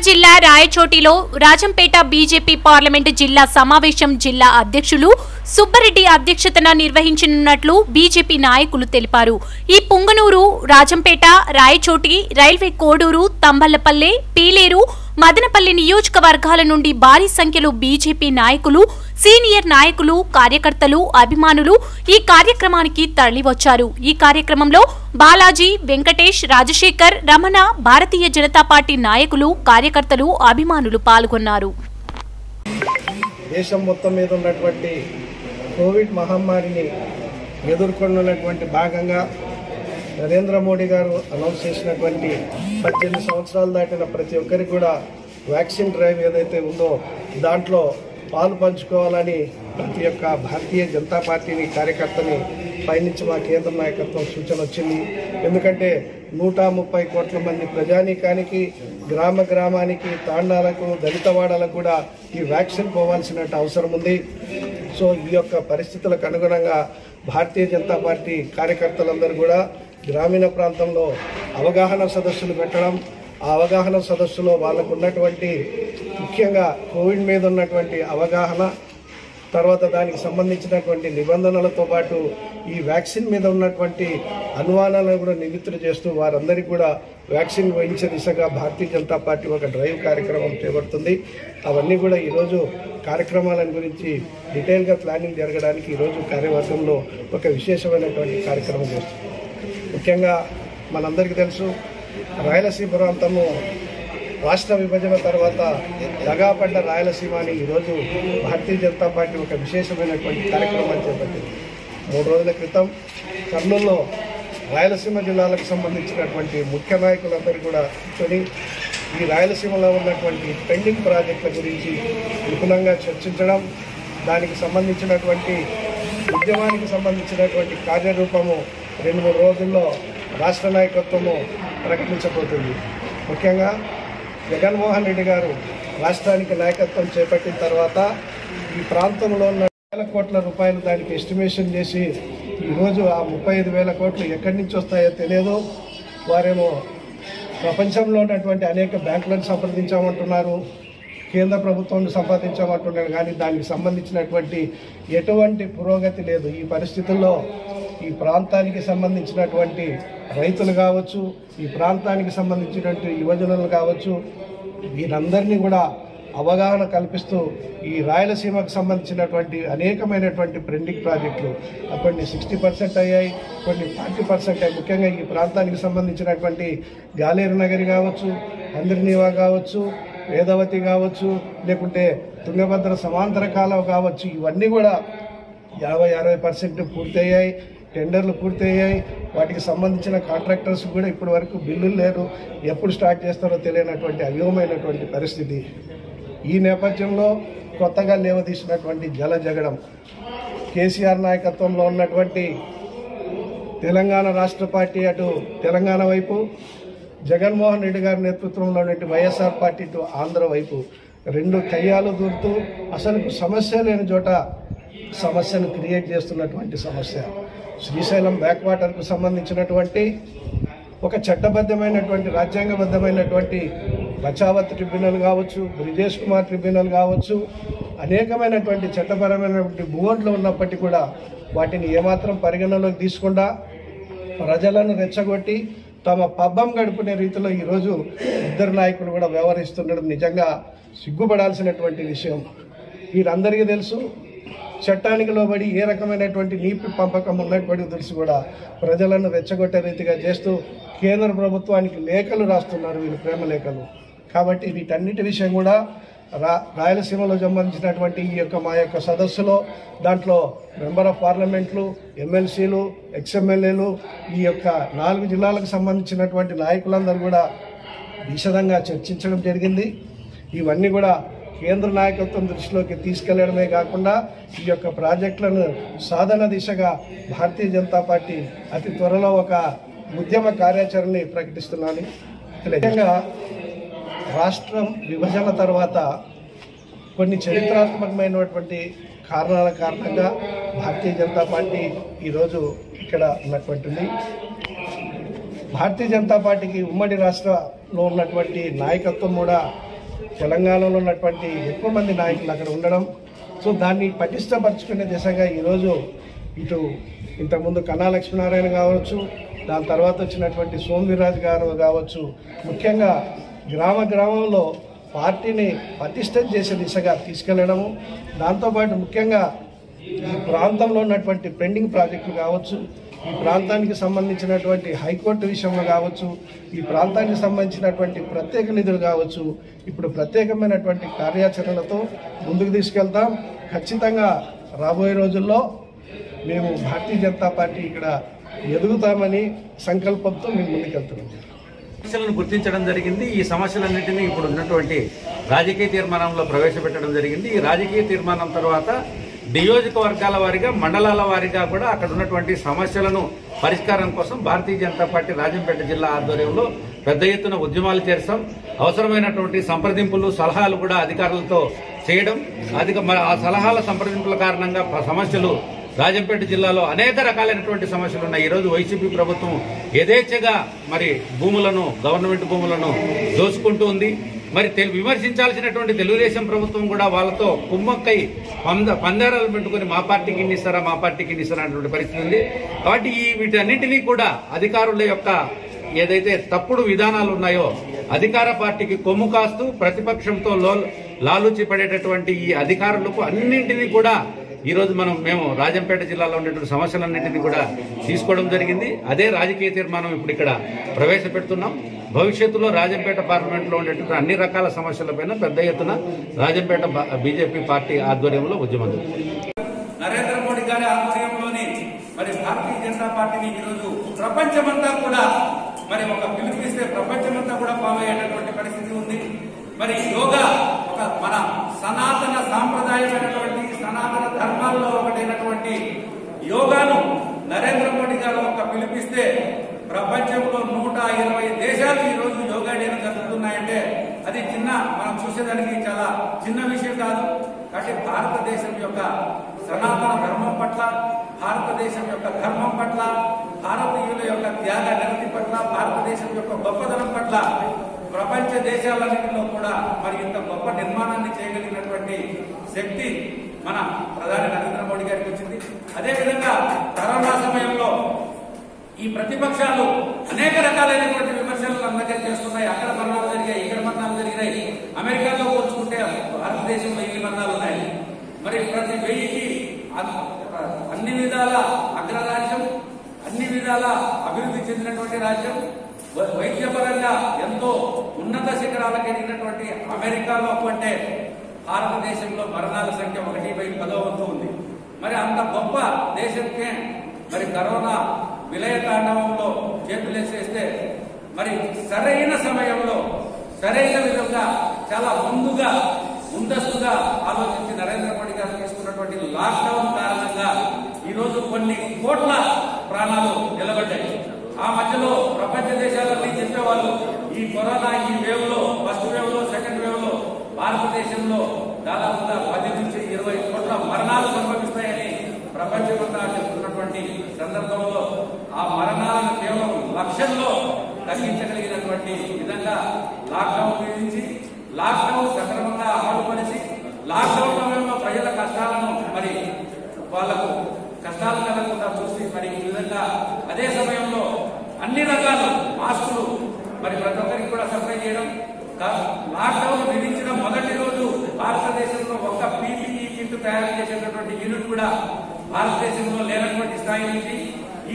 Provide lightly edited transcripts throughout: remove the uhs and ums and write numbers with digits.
జిల్లా రాయచోటిలో Rajampet BJP parliament జిల్లా సమావేశం జిల్లా అధ్యక్షులు సుబ్బరెడ్డి అధ్యక్షతన నిర్వహించనున్నట్లు బీజేపీ నాయకులు తెలిపారు. ఈ పుంగనూరు, రాజంపేట, రాయచోటి, రైల్వే కోడూరు, తంబళ్లపల్లె, పీలేరు, మదనపల్లి నియోజకవర్గాల నుండి భారీ సంఖ్యలో బీజేపీ నాయకులు, సీనియర్ నాయకులు, కార్యకర్తలు, అభిమానులు ఈ కార్యక్రమానికి తరలివచ్చారు. ఈ కార్యక్రమంలో బాలాజీ, వెంకటేష్, రాజశేఖర్, రమణ, భారతీయ జనతా పార్టీ నాయకులు, కార్యకర్తలు, అభిమానులు పాల్గొన్నారు. దేశం మొత్తం మీద ఉన్నటువంటి కోవిడ్ మహమ్మారిని ఎదుర్కొన్నటువంటి భాగంగా నరేంద్ర మోడీ గారు అనౌన్స్ చేసినటువంటి 18 సంవత్సరాలు దాటిన ప్రతి ఒక్కరికి కూడా వ్యాక్సిన్ డ్రైవ్ ఏదైతే ఉందో దాంట్లో పాలు పంచుకోవాలని ప్రతి ఒక్క భారతీయ జనతా పార్టీని కార్యకర్తని పైనుంచి మా కేంద్ర నాయకత్వం సూచన వచ్చింది. ఎందుకంటే 130 కోట్ల మంది ప్రజానీకానికి, గ్రామ గ్రామానికి, తాండాలకు, దళితవాడలకు కూడా ఈ వ్యాక్సిన్ పోవాల్సిన అవసరం ఉంది. సో ఈ యొక్క పరిస్థితులకు అనుగుణంగా భారతీయ జనతా పార్టీ కార్యకర్తలందరూ కూడా గ్రామీణ ప్రాంతంలో అవగాహన సదస్సులు పెట్టడం, ఆ అవగాహన సదస్సులో వాళ్ళకు ఉన్నటువంటి ముఖ్యంగా కోవిడ్ మీద ఉన్నటువంటి అవగాహన, తర్వాత దానికి సంబంధించినటువంటి నిబంధనలతో పాటు ఈ వ్యాక్సిన్ మీద ఉన్నటువంటి అనుమానాలను కూడా నివృత్తి చేస్తూ వారందరికీ కూడా వ్యాక్సిన్ వేయించే దిశగా భారతీయ జనతా పార్టీ ఒక డ్రైవ్ కార్యక్రమం చేపడుతుంది. అవన్నీ కూడా ఈరోజు కార్యక్రమాలను గురించి డీటెయిల్గా ప్లానింగ్ జరగడానికి ఈరోజు కార్యవర్గంలో ఒక విశేషమైనటువంటి కార్యక్రమం చేస్తుంది. ముఖ్యంగా మనందరికీ తెలుసు, రాయలసీమ ప్రాంతము రాష్ట్ర విభజన తర్వాత దగాపడ్డ రాయలసీమని ఈరోజు భారతీయ జనతా పార్టీ ఒక విశేషమైనటువంటి కార్యక్రమాన్ని చేపట్టింది. 3 రోజుల క్రితం కర్నూలులో రాయలసీమ జిల్లాలకు సంబంధించినటువంటి ముఖ్య నాయకులందరూ కూడా కూర్చొని ఈ రాయలసీమలో ఉన్నటువంటి పెండింగ్ ప్రాజెక్టుల గురించి విపులంగా చర్చించడం, దానికి సంబంధించినటువంటి ఉద్యమానికి సంబంధించినటువంటి కార్యరూపము 2-3 రోజుల్లో రాష్ట్ర నాయకత్వము ప్రకటించబోతుంది. ముఖ్యంగా జగన్మోహన్ రెడ్డి గారు రాష్ట్రానికి నాయకత్వం చేపట్టిన తర్వాత ఈ ప్రాంతంలో ఉన్న వేల కోట్ల రూపాయలు దానికి ఎస్టిమేషన్ చేసి ఈరోజు ఆ 35,000 కోట్లు ఎక్కడి నుంచి వస్తాయో తెలియదు. వారేమో ప్రపంచంలో ఉన్నటువంటి అనేక బ్యాంకులను సంప్రదించామంటున్నారు, కేంద్ర ప్రభుత్వాన్ని సంపాదించామంటున్నారు, కానీ దానికి సంబంధించినటువంటి ఎటువంటి పురోగతి లేదు. ఈ పరిస్థితుల్లో ఈ ప్రాంతానికి సంబంధించినటువంటి రైతులు కావచ్చు, ఈ ప్రాంతానికి సంబంధించినటువంటి యువజనులు కావచ్చు, వీరందరినీ కూడా అవగాహన కల్పిస్తూ ఈ రాయలసీమకు సంబంధించినటువంటి అనేకమైనటువంటి పెండింగ్ ప్రాజెక్టులు కొన్ని 60% అయ్యాయి, కొన్ని 40% అయ్యాయి. ముఖ్యంగా ఈ ప్రాంతానికి సంబంధించినటువంటి గాలేరు నగరి కావచ్చు, అందరినీవా కావచ్చు, వేదవతి కావచ్చు, లేకుంటే తుంగభద్ర సమాంతర కాలువ కావచ్చు, ఇవన్నీ కూడా 50-60% పూర్తయ్యాయి. టెండర్లు పూర్తయ్యాయి. వాటికి సంబంధించిన కాంట్రాక్టర్స్ కూడా ఇప్పటి వరకు బిల్లులు లేరు, ఎప్పుడు స్టార్ట్ చేస్తారో తెలియనటువంటి అయోమయమైనటువంటి పరిస్థితి. ఈ నేపథ్యంలో కొత్తగా లేవదీసినటువంటి జల జగడం, కేసీఆర్ నాయకత్వంలో ఉన్నటువంటి తెలంగాణ రాష్ట్ర పార్టీ అటు తెలంగాణ వైపు, జగన్మోహన్ రెడ్డి గారి నేతృత్వంలో ఉన్నటువంటి వైఎస్ఆర్ పార్టీ ఇటు ఆంధ్ర వైపు 2 కయ్యాలు దూరుతూ అసలు సమస్య లేని చోట సమస్యను క్రియేట్ చేస్తున్నటువంటి సమస్య. శ్రీశైలం బ్యాక్ వాటర్కు సంబంధించినటువంటి ఒక చట్టబద్ధమైనటువంటి రాజ్యాంగబద్ధమైనటువంటి బచావత్ ట్రిబ్యునల్ కావచ్చు, బ్రిజేష్ కుమార్ ట్రిబ్యునల్ కావచ్చు, అనేకమైనటువంటి చట్టపరమైనటువంటి భూములు ఉన్నప్పటికీ కూడా వాటిని ఏమాత్రం పరిగణలోకి తీసుకుండా ప్రజలను రెచ్చగొట్టి తమ పబ్బం గడుపునే రీతిలో ఈరోజు ఇద్దరు నాయకులు కూడా వ్యవహరిస్తుండడం నిజంగా సిగ్గుపడాల్సినటువంటి విషయం. వీరందరికీ తెలుసు, చట్టానికి లోబడి ఏ రకమైనటువంటి నీటి పంపకం ఉన్నప్పటికీ తెలుసు కూడా ప్రజలను రెచ్చగొట్టే రీతిగా చేస్తూ కేంద్ర ప్రభుత్వానికి లేఖలు రాస్తున్నారు వీళ్ళు, ప్రేమ లేఖలు. కాబట్టి వీటన్నిటి విషయం కూడా రాయలసీమలో సంబంధించినటువంటి ఈ యొక్క మా యొక్క సదస్సులో దాంట్లో మెంబర్ ఆఫ్ పార్లమెంట్లు, ఎమ్మెల్సీలు, ఎక్స్ఎమ్మెల్యేలు, ఈ యొక్క 4 జిల్లాలకు సంబంధించినటువంటి నాయకులందరూ కూడా విశదంగా చర్చించడం జరిగింది. ఇవన్నీ కూడా కేంద్ర నాయకత్వం దృష్టిలోకి తీసుకెళ్లడమే కాకుండా ఈ యొక్క ప్రాజెక్టులను సాధన దిశగా భారతీయ జనతా పార్టీ అతి త్వరలో ఒక ఉద్యమ కార్యాచరణని ప్రకటిస్తున్నాను. ముఖ్యంగా రాష్ట్రం విభజన తర్వాత కొన్ని చరిత్రాత్మకమైనటువంటి కారణాల కారణంగా భారతీయ జనతా పార్టీ ఈరోజు ఇక్కడ ఉన్నటువంటిది. భారతీయ జనతా పార్టీకి ఉమ్మడి రాష్ట్రంలో ఉన్నటువంటి నాయకత్వం కూడా తెలంగాణలో ఉన్నటువంటి ఎక్కువ మంది నాయకులు అక్కడ ఉండడం, సో దాన్ని పటిష్టపరచుకునే దిశగా ఈరోజు ఇటు ఇంతకుముందు కన్నా లక్ష్మీనారాయణ కావచ్చు, దాని తర్వాత వచ్చినటువంటి సోమవీర్రాజు గారు కావచ్చు, ముఖ్యంగా గ్రామంలో పార్టీని పటిష్టం చేసే దిశగా తీసుకెళ్లడము, దాంతోపాటు ముఖ్యంగా ఈ ప్రాంతంలో ఉన్నటువంటి పెండింగ్ ప్రాజెక్టులు కావచ్చు, ఈ ప్రాంతానికి సంబంధించినటువంటి హైకోర్టు విషయంలో కావచ్చు, ఈ ప్రాంతానికి సంబంధించినటువంటి ప్రత్యేక నిధులు కావచ్చు, ఇప్పుడు ప్రత్యేకమైనటువంటి కార్యాచరణలతో ముందుకు తీసుకెళ్తాం. ఖచ్చితంగా రాబోయే రోజుల్లో మేము భారతీయ జనతా పార్టీ ఇక్కడ ఎదుగుతామని సంకల్పంతో మేము ముందుకెళ్తున్నాం. సమస్యలను గుర్తించడం జరిగింది. ఈ సమస్యలన్నింటినీ ఇప్పుడు ఉన్నటువంటి రాజకీయ తీర్మానంలో ప్రవేశపెట్టడం జరిగింది. ఈ రాజకీయ తీర్మానం తర్వాత నియోజకవర్గాల వారీగా, మండలాల వారీగా కూడా అక్కడ ఉన్నటువంటి సమస్యలను పరిష్కారం కోసం భారతీయ జనతా పార్టీ రాజంపేట జిల్లా ఆధ్వర్యంలో పెద్ద ఎత్తున ఉద్యమాలు చేస్తాం. అవసరమైనటువంటి సంప్రదింపులు, సలహాలు కూడా అధికారులతో చేయడం, ఆ సలహాల సంప్రదింపుల కారణంగా సమస్యలు రాజంపేట జిల్లాలో అనేక రకాలైనటువంటి సమస్యలు ఉన్నాయి. ఈరోజు వైసీపీ ప్రభుత్వం యథేచ్ఛగా మరి గవర్నమెంట్ భూములను దోచుకుంటూ ఉంది. మరి విమర్శించాల్సినటువంటి తెలుగుదేశం ప్రభుత్వం కూడా వాళ్ళతో కుమ్మక్కై పందేరాలు పెట్టుకుని మా పార్టీకి ఇన్ని ఇస్తారా, మా పార్టీకి ఇన్ని ఇస్తారా అనేటువంటి పరిస్థితి ఉంది. కాబట్టి వీటన్నింటినీ కూడా అధికారుల యొక్క ఏదైతే తప్పుడు విధానాలు ఉన్నాయో అధికార పార్టీకి కొమ్ము కాస్తూ ప్రతిపక్షంతో లాలూచి పడేటటువంటి ఈ అధికారులకు అన్నింటినీ కూడా ఈరోజు మేము రాజంపేట జిల్లాలో ఉండేటువంటి సమస్యలన్నింటినీ కూడా తీసుకోవడం జరిగింది. అదే రాజకీయ తీర్మానం ఇప్పుడు ఇక్కడ ప్రవేశపెడుతున్నాం. భవిష్యత్తులో రాజంపేట పార్లమెంట్లో ఉండేటువంటి అన్ని రకాల సమస్యలపైన పెద్ద ఎత్తున రాజంపేట బీజేపీ పార్టీ ఆధ్వర్యంలో ఉద్యమం జరుగుతుంది. నరేంద్ర మోడీ గారి ఆధ్వర్యంలోని మరి భారతీయ జనతా పార్టీని ఈరోజు ప్రపంచమంతా కూడా మరి ఒక పిలుపునిస్తే ప్రపంచమంతా కూడా ఫాలో అయ్యేటటువంటి పరిస్థితి ఉంది. మరి యోగా ఒక మన సనాతన సాంప్రదాయమైనటువంటి సనాతన ధర్మాల్లో ఒకటైనటువంటి యోగాను నరేంద్ర మోడీ గారు ఒక పిలిపిస్తే ప్రపంచంలో 120 దేశాలు ఈ రోజు యోగా డేను జరుపుతున్నాయంటే అది మనం చూసేదానికి చాలా చిన్న విషయం కాదు. కాబట్టి భారతదేశం యొక్క సనాతన ధర్మం పట్ల, భారతదేశం యొక్క ధర్మం పట్ల, భారతీయుల యొక్క త్యాగ నిరతి పట్ల, భారతదేశం యొక్క గొప్పదనం పట్ల ప్రపంచ దేశాలన్నింటిలో కూడా మరి ఇంత గొప్ప నిర్మాణాన్ని చేయగలిగినటువంటి శక్తి మన ప్రధాని నరేంద్ర మోడీ గారికి వచ్చింది. అదేవిధంగా కరోనా సమయంలో ఈ ప్రతిపక్షాలు అనేక రకాలైనటువంటి విమర్శలను అందరికీ చేస్తున్నాయి. అక్కడ మరణాలు జరిగాయి, ఇక్కడ మరణాలు జరిగినాయి. అమెరికాలో పోల్చుకుంటే భారతదేశంలో ఎన్ని మరణాలు ఉన్నాయి. మరి ప్రతి 1000కి అన్ని విధాల అగ్రరాజ్యం, అన్ని విధాల అభివృద్ధి చెందినటువంటి రాజ్యం, వైద్యపరంగా ఎంతో ఉన్నత శిఖరాలకు ఎదిగినటువంటి అమెరికాలో కంటే భారతదేశంలో మరణాల సంఖ్య 1/10 ఉంది. మరి అంత గొప్ప దేశంకే మరి కరోనా విలయతాండవంలో చేతులేసేస్తే మరి సరైన సమయంలో సరైన విధంగా చాలా ముందస్తుగా ఆలోచించి నరేంద్ర మోడీ గారు తీసుకున్నటువంటి లాక్డౌన్ కారణంగా ఈరోజు కొన్ని కోట్ల ప్రాణాలు నిలబడ్డాయి. ఆ మధ్యలో ప్రపంచ దేశాలన్నీ చెప్పేవాళ్ళు ఈ కరోనా ఈ వేవ్ లో, ఫస్ట్ వేవ్ లో, సెకండ్ వేవ్ లో భారతదేశంలో దాదాపుగా 10 నుంచి 20 కోట్ల మరణాలు సంభవిస్తాయని ప్రపంచమంతా చెప్తున్నటువంటి సందర్భంలో ఆ మరణాలను కేవలం లక్షల్లో తగ్గించగలిగినటువంటి విధంగా లాక్డౌన్ విధించి, లాక్డౌన్ సక్రమంగా అమలుపరిచి, లాక్డౌన్ సమయంలో ప్రజల కష్టాలను మరి వాళ్లకు కష్టాలు కలగకుండా చూసి మరి ఈ విధంగా అదే సమయంలో అన్ని రకాల మాస్కులు మరి ప్రతి ఒక్కరికి కూడా సప్లై చేయడం. లాక్డౌన్ విధించిన మొదటి రోజు భారతదేశంలో ఒక్క పీపీఈ కిట్ తయారు చేసేటటువంటి యూనిట్ కూడా భారతదేశంలో లేనటువంటి స్థాయి నుంచి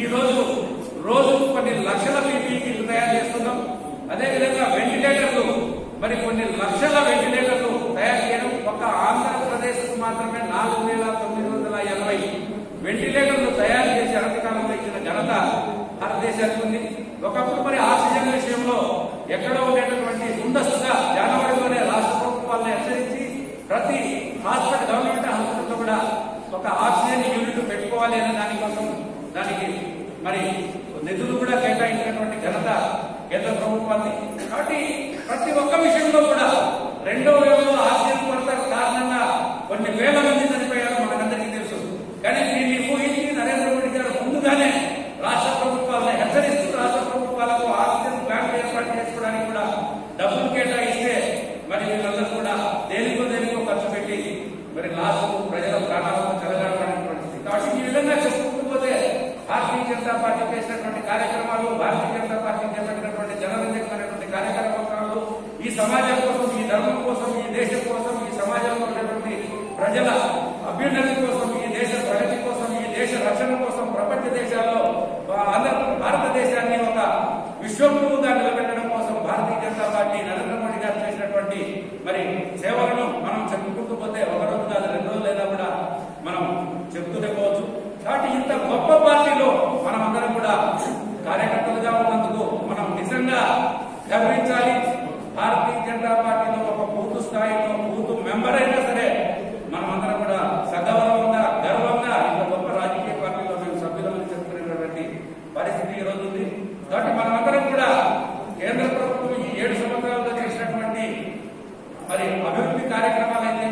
ఈ రోజు కొన్ని లక్షల పీపీఈ కిట్లు తయారు చేస్తున్నాం. అదేవిధంగా వెంటిలేటర్లు మరి కొన్ని లక్షల వెంటిలేటర్లు తయారు చేయడం. ఒక ఆంధ్రప్రదేశ్ కు మాత్రమే 4,980 వెంటిలేటర్లు తయారు చేసి అనతికాలంలో ఇచ్చిన ఘనత భారతదేశానికి ఉంది. ఒకప్పుడు మరి ఆక్సిజన్ విషయంలో ఎక్కడో ఉండేటటువంటి ముందస్తుగా జనవరిలోనే రాష్ట్ర ప్రభుత్వాలను హెచ్చరించి ప్రతి హాస్పిటల్, గవర్నమెంట్ హాస్పిటల్లో కూడా ఒక ఆక్సిజన్ యూనిట్ పెట్టుకోవాలి అనే దానికోసం దానికి మరి నిధులు కూడా కేటాయించినటువంటి ఘనత కేంద్ర ప్రభుత్వాన్ని. కాబట్టి ప్రతి ఒక్క విషయంలో కూడా రెండో వేవ్లో ఆక్సిజన్ కొరత కారణంగా కొన్ని వేల మంది చనిపోయారు, మనకందరికీ తెలుసు. కానీ దీన్ని ఊహించి నరేంద్ర మోడీ గారు ముందుగానే రాష్ట్ర ప్రభుత్వాలను హెచ్చరిస్తూ రాష్ట్ర ప్రభుత్వాలకు ఆక్సిజన్ ప్లాంట్ ఏర్పాటు చేసుకోవడానికి కూడా డబ్బులు కేటాయిస్తే మరి వీళ్ళందరూ విధంగా చెప్పుకుంటూ పోతే భారతీయ జనతా పార్టీ చేసినటువంటి కార్యక్రమాలు, భారతీయ జనతా పార్టీ చేపట్టినటువంటి జనరంజకమైనటువంటి కార్యక్రమాలు ఈ సమాజం కోసం, ఈ ధర్మం కోసం, ఈ దేశం కోసం, ఈ సమాజంలో ఉన్నటువంటి ప్రజల అభ్యున్నతి కోసం, ఈ దేశ ప్రగతి కోసం, ఈ దేశ రక్షణ కోసం ప్రపంచ దేశాల్లో భారతదేశాన్ని ఒక విశ్వగురువుగా నిలబెట్టడం కోసం భారతీయ జనతా పార్టీ నరేంద్ర మోడీ గారు చేసినటువంటి మరి సేవలను మనం చెప్పుకుంటూ పోతే ఒక రోజు కాదు, 2 రోజులు లేదా కూడా మనం చెప్తూనే పోవచ్చు. కాబట్టి ఇంత గొప్ప పార్టీలో మనం అందరం కూడా కార్యకర్తలుగా ఉన్నందుకు మనం నిజంగా గర్వించాలి. భారతీయ జనతా పార్టీలో ఒక బూత్ స్థాయిలో బూత్ మెంబర్ అయినా సరే మనం అందరం కూడా సగౌరవంగా, గర్వంగా ఇంత గొప్ప రాజకీయ పార్టీలో మేము సభ్యులను చెప్పుకునేటువంటి పరిస్థితి ఈ రోజు ఉంది. కాబట్టి మనమందరం కూడా కేంద్ర ప్రభుత్వం ఈ 7 సంవత్సరాలుగా చేసినటువంటి మరి అభివృద్ధి కార్యక్రమాలు అయితే